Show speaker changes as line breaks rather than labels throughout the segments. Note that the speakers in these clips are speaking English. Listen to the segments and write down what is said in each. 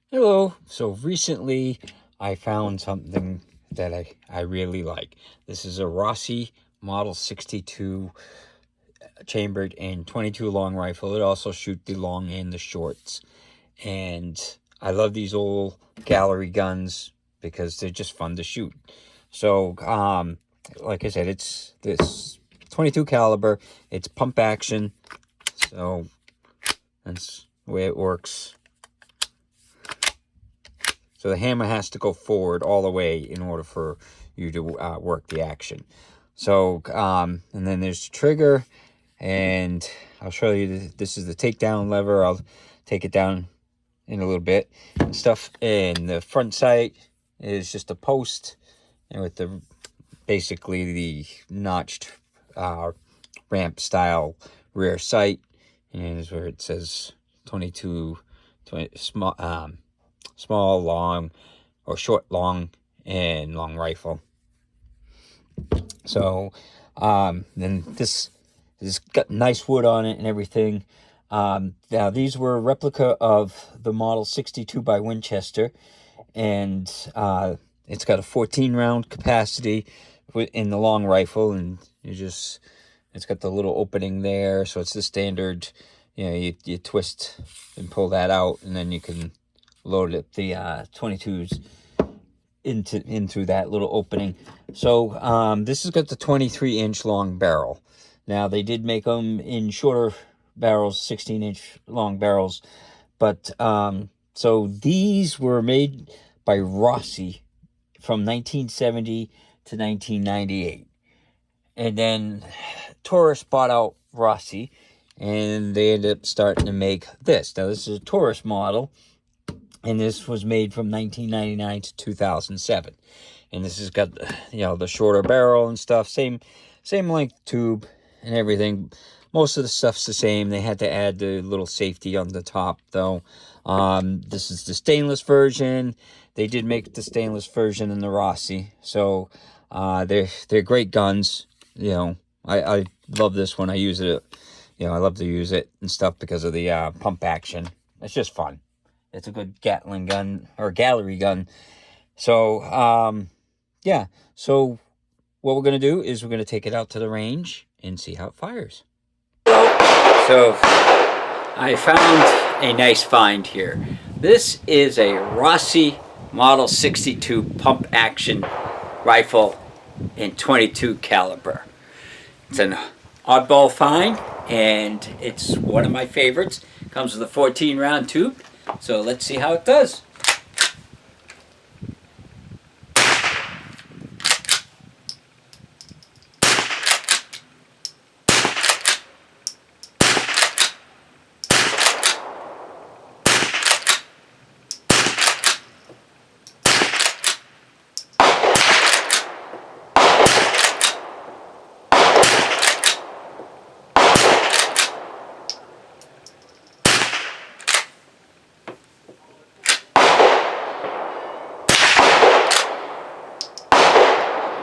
Hello. So recently I found something that I really like. This is a Rossi Model 62 chambered and 22 long rifle. It also shoots the long and the shorts. And I love these old gallery guns because they're just fun to shoot. So, like I said, it's this 22 caliber. It's pump action. So that's the way it works. So the hammer has to go forward all the way in order for you to work the action. So, and then there's the trigger, and I'll show you, this is the takedown lever. I'll take it down in a little bit and stuff. And the front sight is just a post, and with the basically the notched ramp style rear sight, and is where it says 22, 20, small, long, or short, long, and long rifle. So, then this got nice wood on it and everything. Now these were a replica of the Model 62 by Winchester, and it's got a 14 round capacity in the long rifle, and it's got the little opening there, so it's the standard. You twist and pull that out, and then you can load up the 22s in through that little opening. So this has got the 23-inch long barrel. Now they did make them in shorter barrels, 16-inch long barrels, but so these were made by Rossi from 1970 to 1998, and then Taurus bought out Rossi, and they ended up starting to make this. Now this is a Taurus model, and this was made from 1999 to 2007. And this has got, the shorter barrel and stuff, same length tube and everything. Most of the stuff's the same. They had to add the little safety on the top, though. This is the stainless version. They did make the stainless version in the Rossi, so they're great guns. I love this one. I use it. I love to use it and stuff because of the pump action. It's just fun. It's a good Gatling gun or gallery gun. So, yeah. So what we're going to do is we're going to take it out to the range and see how it fires. So I found a nice find here. This is a Rossi Model 62 pump action rifle in 22 caliber. It's an oddball find, and it's one of my favorites. Comes with a 14 round tube. So let's see how it does.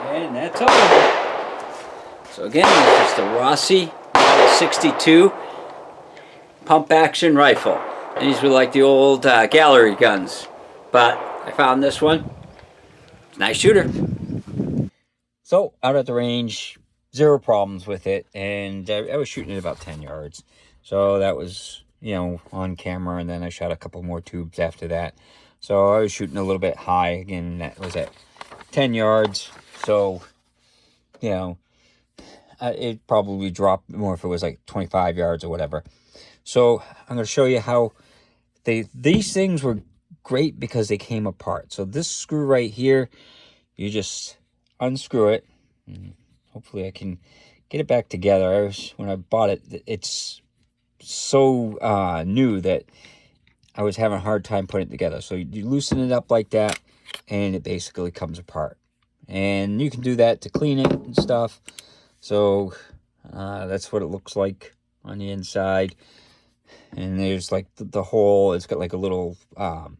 And that's all. So again, this is the Rossi Model 62 pump action rifle. These were like the old gallery guns, but I found this one. Nice shooter. So out at the range, zero problems with it, and I was shooting at about 10 yards. So that was, on camera, and then I shot a couple more tubes after that. So I was shooting a little bit high. Again, that was at 10 yards. So, it probably dropped more if it was like 25 yards or whatever. So I'm going to show you how these things were great because they came apart. So this screw right here, you just unscrew it. Hopefully I can get it back together. When I bought it, it's so new that I was having a hard time putting it together. So you loosen it up like that, and it basically comes apart. And you can do that to clean it and stuff. So that's what it looks like on the inside. And there's like the hole. It's got like a little there.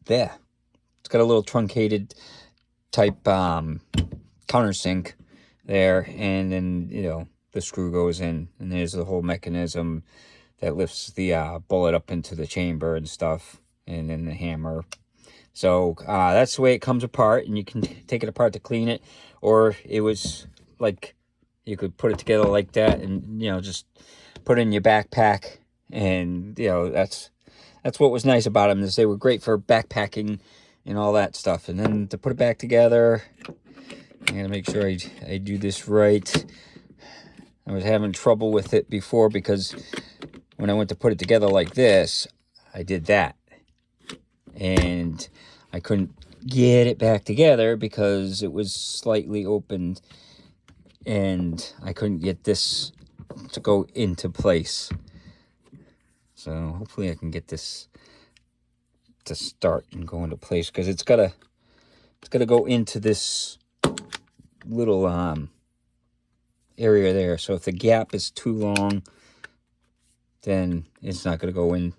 It's got a little truncated type countersink there, and then the screw goes in, and there's the whole mechanism. that lifts the bullet up into the chamber and stuff, and then the hammer. So that's the way it comes apart, and you can take it apart to clean it, or it was like you could put it together like that, and just put it in your backpack. And that's what was nice about them, is they were great for backpacking and all that stuff. And then to put it back together, I gotta make sure I do this right. I was having trouble with it before because when I went to put it together like this, I did that, and I couldn't get it back together because it was slightly opened, and I couldn't get this to go into place. So hopefully I can get this to start and go into place, because it's gotta go into this little area there. So if the gap is too long, then it's not gonna go in.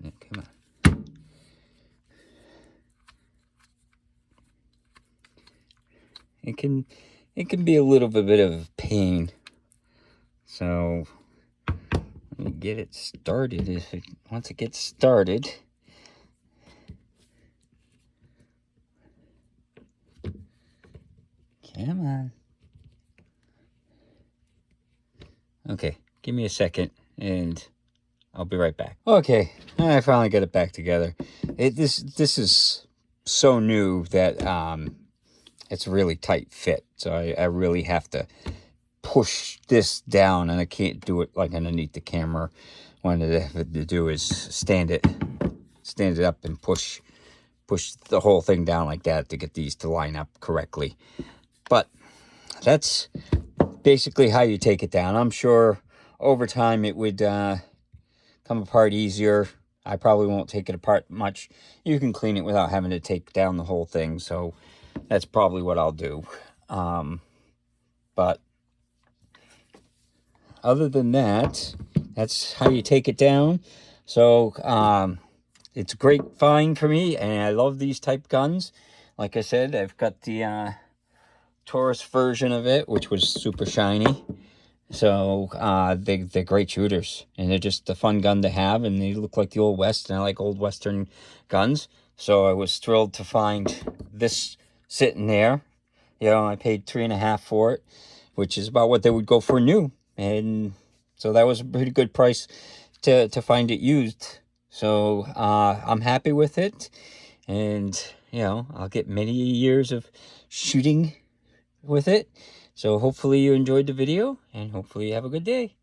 Yeah, come on. It can be a little bit of a pain. So let me get it started. Once it gets started, come on. Okay, give me a second and I'll be right back. Okay, I finally got it back together. This is so new that it's a really tight fit. So I really have to push this down, and I can't do it like underneath the camera. What I have to do is stand it up and push the whole thing down like that to get these to line up correctly. But that's basically how you take it down. I'm sure over time it would come apart easier. I probably won't take it apart much. You can clean it without having to take down the whole thing, so that's probably what I'll do. But other than that, that's how you take it down. So it's a great find for me, and I love these type guns. Like I said, I've got the Taurus version of it, which was super shiny. So they're great shooters, and they're just a fun gun to have, and they look like the Old West, and I like old Western guns. So I was thrilled to find this sitting there. I paid $3.50 for it, which is about what they would go for new. And so that was a pretty good price to find it used. So I'm happy with it, and I'll get many years of shooting with it. So hopefully you enjoyed the video, and hopefully you have a good day.